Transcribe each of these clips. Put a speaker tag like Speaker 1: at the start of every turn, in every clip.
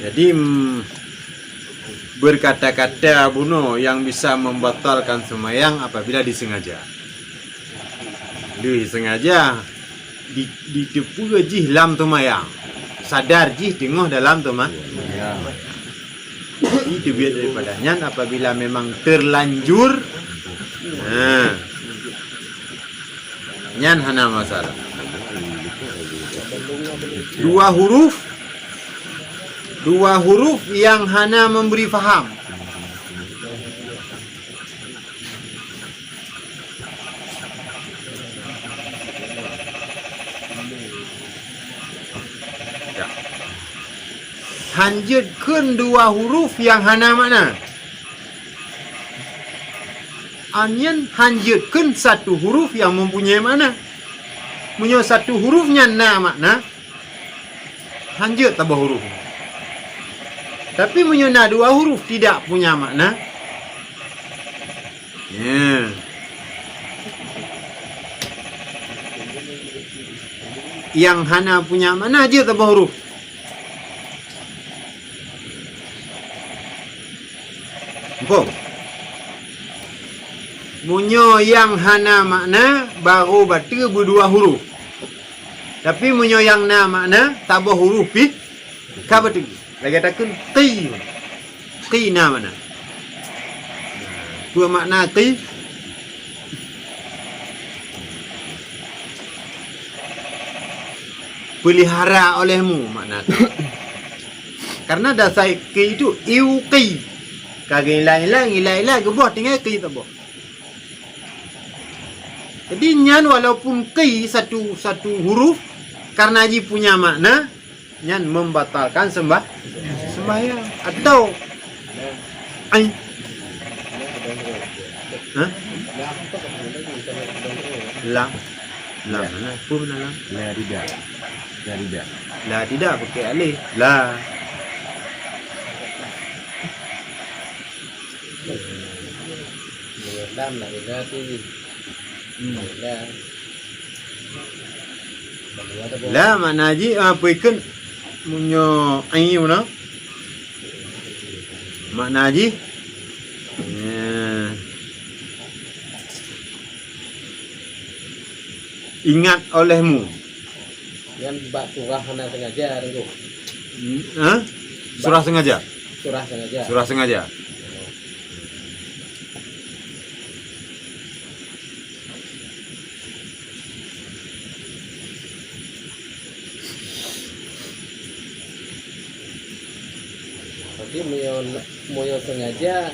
Speaker 1: Jadi berkata-kata bunuh yang bisa membatalkan sembahyang apabila disengaja. Disengaja ditepu jih lam sembahyang. Sadar jih tengah dalam sembahyang. Itu biar daripadanya apabila memang terlanjur. Nyan hana masalah. Dua huruf yang hana memberi faham. Hanjutkan dua huruf yang hana makna. Anyan hanjutkan satu huruf yang mempunyai makna. Punya satu hurufnya na makna. Hanjut tambah huruf. Tapi punya dua huruf tidak punya makna. Yang hana punya makna aja tambah huruf. Empuk. Munyo yang hana makna baru batu berdua huruf. Tapi munyo yang na makna tambah huruf pi ka batu. Lagi takun qi. Qi na mana? Dua makna qi. Pelihara olehmu makna. Karena dasar qi itu iuqi. Kagak hilang gebah tinggal qi tak boh. Jadi nyan walaupun qi satu huruf karena ji punya makna nyan membatalkan sembahyang atau ai. Mana pun dalam la tidak pakai alif la. La makna ji apa ikan munyo ayu na makna ji ingat olehmu
Speaker 2: yang bak surah hana sengaja tengok.
Speaker 1: Surah sengaja. Surah sengaja.
Speaker 2: Berarti moyo sengaja,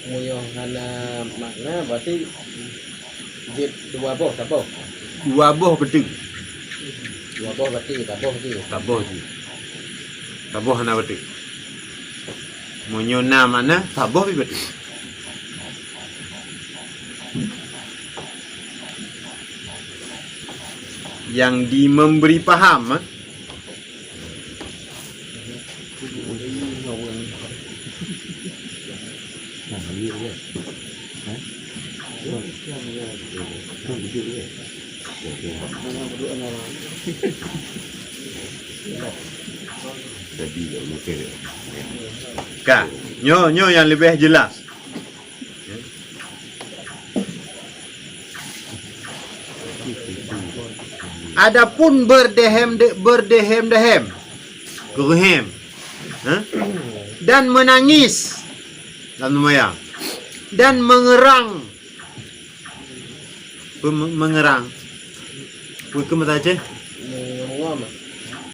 Speaker 2: moyo hana makna berarti dua boh, taboh.
Speaker 1: Dua boh betul.
Speaker 2: Dua boh berarti
Speaker 1: Taboh ji. Taboh hana betul. Munyo na mana taboh pi betul. Yang di memberi paham Kak, nyo yang lebih jelas. Adapun berdehem, gerhem, dan menangis dalam sembahyang, dan mengerang, bukan mata aja.